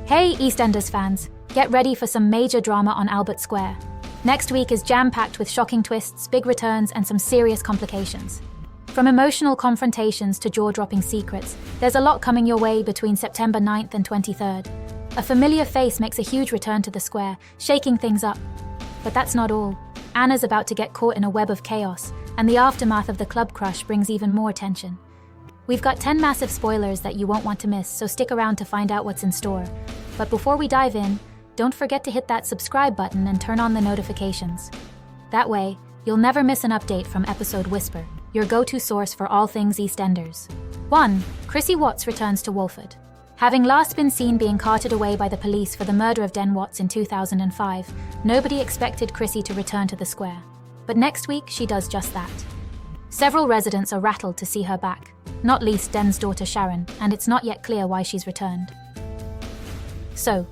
Hey EastEnders fans, get ready for some major drama on Albert Square. Next week is jam-packed with shocking twists, big returns, and some serious complications. From emotional confrontations to jaw-dropping secrets, there's a lot coming your way between September 9th and 23rd. A familiar face makes a huge return to the square, shaking things up. But that's not all. Anna's about to get caught in a web of chaos, and the aftermath of the club crush brings even more tension. We've got 10 massive spoilers that you won't want to miss, so stick around to find out what's in store. But before we dive in, don't forget to hit that subscribe button and turn on the notifications. That way, you'll never miss an update from Episode Whisper, your go-to source for all things EastEnders. 1. Chrissie Watts returns to Walford. Having last been seen being carted away by the police for the murder of Den Watts in 2005, nobody expected Chrissy to return to the square. But next week, she does just that. Several residents are rattled to see her back, not least Den's daughter Sharon, and it's not yet clear why she's returned. So,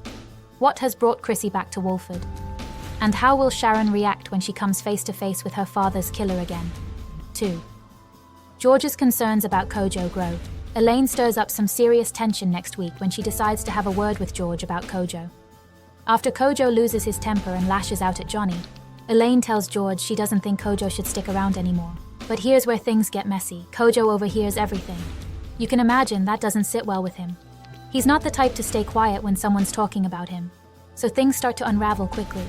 what has brought Chrissy back to Walford? And how will Sharon react when she comes face to face with her father's killer again? 2. George's concerns about Kojo grow. Elaine stirs up some serious tension next week when she decides to have a word with George about Kojo. After Kojo loses his temper and lashes out at Johnny, Elaine tells George she doesn't think Kojo should stick around anymore. But here's where things get messy. Kojo overhears everything. You can imagine that doesn't sit well with him. He's not the type to stay quiet when someone's talking about him, so things start to unravel quickly.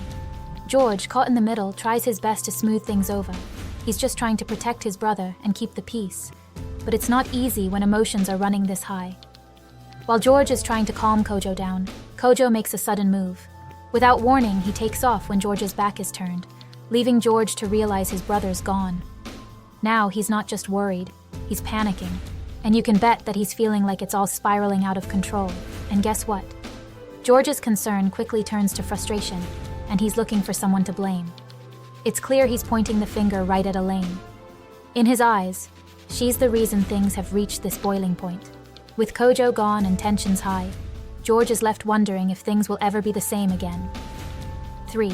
George, caught in the middle, tries his best to smooth things over. He's just trying to protect his brother and keep the peace. But it's not easy when emotions are running this high. While George is trying to calm Kojo down, Kojo makes a sudden move. Without warning, he takes off when George's back is turned, leaving George to realize his brother's gone. Now he's not just worried, he's panicking. And you can bet that he's feeling like it's all spiraling out of control. And guess what? George's concern quickly turns to frustration, and he's looking for someone to blame. It's clear he's pointing the finger right at Elaine. In his eyes, she's the reason things have reached this boiling point. With Kojo gone and tensions high, George is left wondering if things will ever be the same again. 3.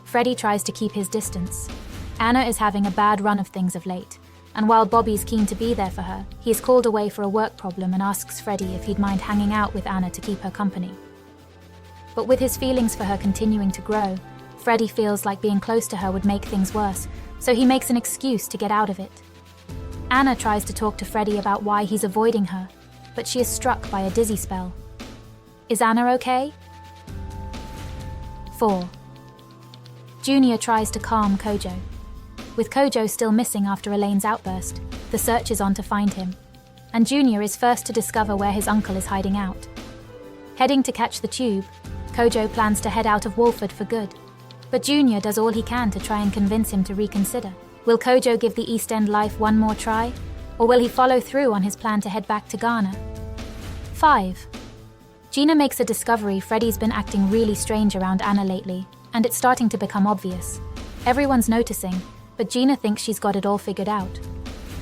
Freddie tries to keep his distance. Anna is having a bad run of things of late, and while Bobby's keen to be there for her, he is called away for a work problem and asks Freddie if he'd mind hanging out with Anna to keep her company. But with his feelings for her continuing to grow, Freddie feels like being close to her would make things worse, so he makes an excuse to get out of it. Anna tries to talk to Freddie about why he's avoiding her, but she is struck by a dizzy spell. Is Anna okay? 4. Junior tries to calm Kojo. With Kojo still missing after Elaine's outburst, the search is on to find him, and Junior is first to discover where his uncle is hiding out. Heading to catch the tube, Kojo plans to head out of Walford for good, but Junior does all he can to try and convince him to reconsider. Will Kojo give the East End life one more try, or will he follow through on his plan to head back to Ghana? 5. Gina makes a discovery. Freddie's been acting really strange around Anna lately, and it's starting to become obvious. Everyone's noticing, but Gina thinks she's got it all figured out.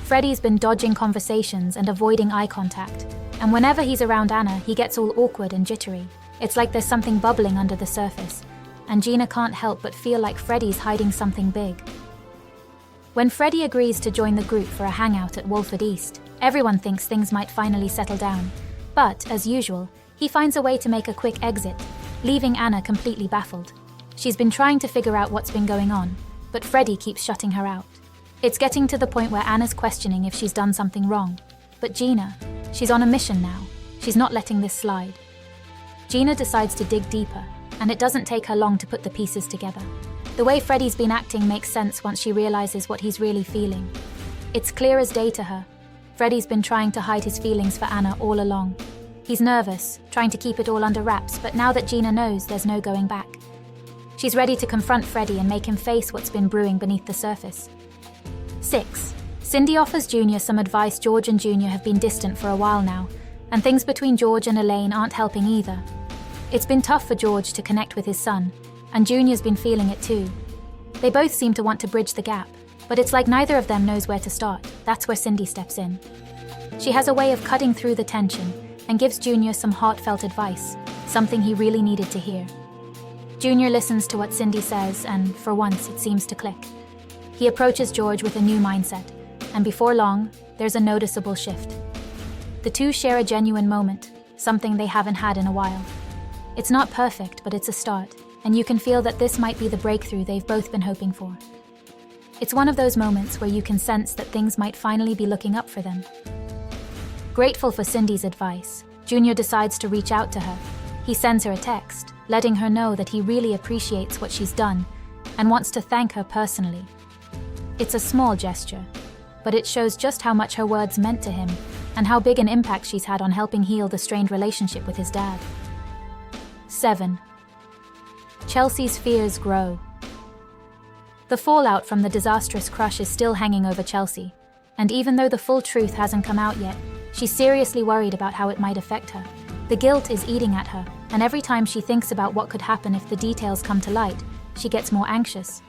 Freddie's been dodging conversations and avoiding eye contact, and whenever he's around Anna, he gets all awkward and jittery. It's like there's something bubbling under the surface, and Gina can't help but feel like Freddie's hiding something big. When Freddie agrees to join the group for a hangout at Walford East, everyone thinks things might finally settle down. But, as usual, he finds a way to make a quick exit, leaving Anna completely baffled. She's been trying to figure out what's been going on, but Freddie keeps shutting her out. It's getting to the point where Anna's questioning if she's done something wrong. But Gina, she's on a mission now. She's not letting this slide. Gina decides to dig deeper, and it doesn't take her long to put the pieces together. The way Freddie's been acting makes sense once she realizes what he's really feeling. It's clear as day to her. Freddie's been trying to hide his feelings for Anna all along. He's nervous, trying to keep it all under wraps, but now that Gina knows, there's no going back. She's ready to confront Freddie and make him face what's been brewing beneath the surface. 6. Cindy offers Junior some advice. George and Junior have been distant for a while now, and things between George and Elaine aren't helping either. It's been tough for George to connect with his son, and Junior's been feeling it too. They both seem to want to bridge the gap, but it's like neither of them knows where to start. That's where Cindy steps in. She has a way of cutting through the tension and gives Junior some heartfelt advice, something he really needed to hear. Junior listens to what Cindy says, and for once it seems to click. He approaches George with a new mindset, and before long, there's a noticeable shift. The two share a genuine moment, something they haven't had in a while. It's not perfect, but it's a start, and you can feel that this might be the breakthrough they've both been hoping for. It's one of those moments where you can sense that things might finally be looking up for them. Grateful for Cindy's advice, Junior decides to reach out to her. He sends her a text, letting her know that he really appreciates what she's done and wants to thank her personally. It's a small gesture, but it shows just how much her words meant to him and how big an impact she's had on helping heal the strained relationship with his dad. 7. Chelsea's fears grow. The fallout from the disastrous crush is still hanging over Chelsea, and even though the full truth hasn't come out yet, she's seriously worried about how it might affect her. The guilt is eating at her, and every time she thinks about what could happen if the details come to light, she gets more anxious.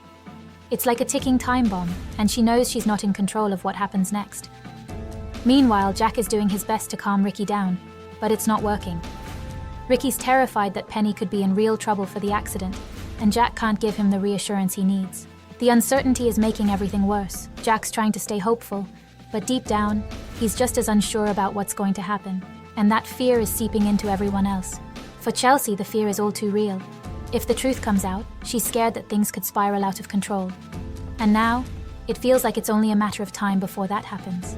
It's like a ticking time bomb, and she knows she's not in control of what happens next. Meanwhile, Jack is doing his best to calm Ricky down, but it's not working. Ricky's terrified that Penny could be in real trouble for the accident, and Jack can't give him the reassurance he needs. The uncertainty is making everything worse. Jack's trying to stay hopeful, but deep down, he's just as unsure about what's going to happen, and that fear is seeping into everyone else. For Chelsea, the fear is all too real. If the truth comes out, she's scared that things could spiral out of control. And now, it feels like it's only a matter of time before that happens.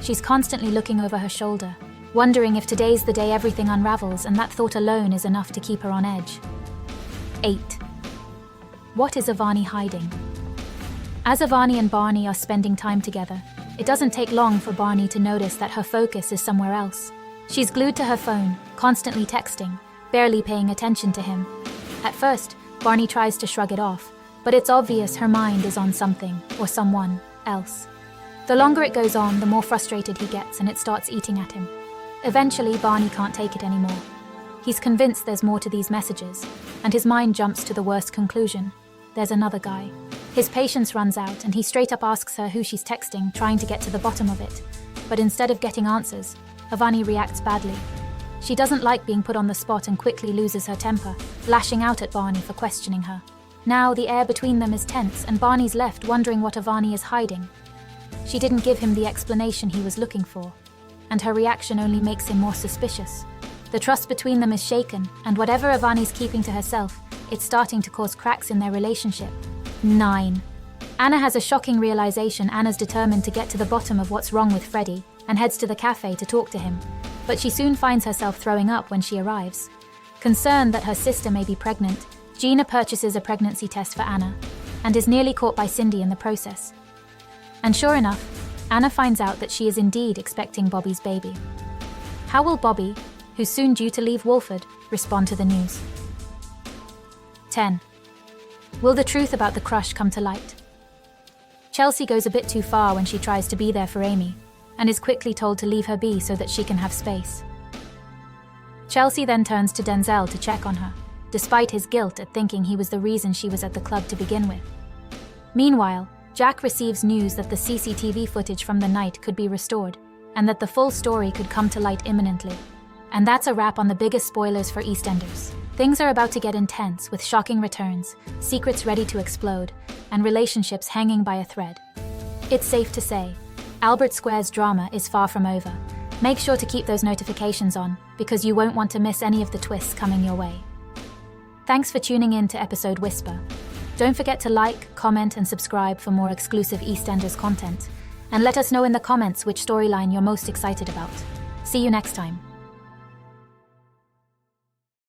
She's constantly looking over her shoulder, wondering if today's the day everything unravels, and that thought alone is enough to keep her on edge. 8. What is Aani hiding? As Aani and Barney are spending time together, it doesn't take long for Barney to notice that her focus is somewhere else. She's glued to her phone, constantly texting, barely paying attention to him. At first, Barney tries to shrug it off, but it's obvious her mind is on something or someone else. The longer it goes on, the more frustrated he gets, and it starts eating at him. Eventually, Barney can't take it anymore. He's convinced there's more to these messages, and his mind jumps to the worst conclusion. There's another guy. His patience runs out, and he straight up asks her who she's texting, trying to get to the bottom of it. But instead of getting answers, Aani reacts badly. She doesn't like being put on the spot and quickly loses her temper, lashing out at Barney for questioning her. Now the air between them is tense, and Barney's left wondering what Aani is hiding. She didn't give him the explanation he was looking for, and her reaction only makes him more suspicious. The trust between them is shaken, and whatever Aani's keeping to herself, it's starting to cause cracks in their relationship. 9. Anna has a shocking realization. Anna's determined to get to the bottom of what's wrong with Freddie and heads to the cafe to talk to him, but she soon finds herself throwing up when she arrives. Concerned that her sister may be pregnant, Gina purchases a pregnancy test for Anna and is nearly caught by Cindy in the process. And sure enough, Anna finds out that she is indeed expecting Bobby's baby. How will Bobby, who's soon due to leave Walford, respond to the news? 10. Will the truth about the crush come to light? Chelsea goes a bit too far when she tries to be there for Amy, and is quickly told to leave her be so that she can have space. Chelsea then turns to Denzel to check on her, despite his guilt at thinking he was the reason she was at the club to begin with. Meanwhile, Jack receives news that the CCTV footage from the night could be restored, and that the full story could come to light imminently. And that's a wrap on the biggest spoilers for EastEnders. Things are about to get intense, with shocking returns, secrets ready to explode, and relationships hanging by a thread. It's safe to say, Albert Square's drama is far from over. Make sure to keep those notifications on, because you won't want to miss any of the twists coming your way. Thanks for tuning in to episode Whisper. Don't forget to like, comment, and subscribe for more exclusive EastEnders content, and let us know in the comments which storyline you're most excited about. See you next time.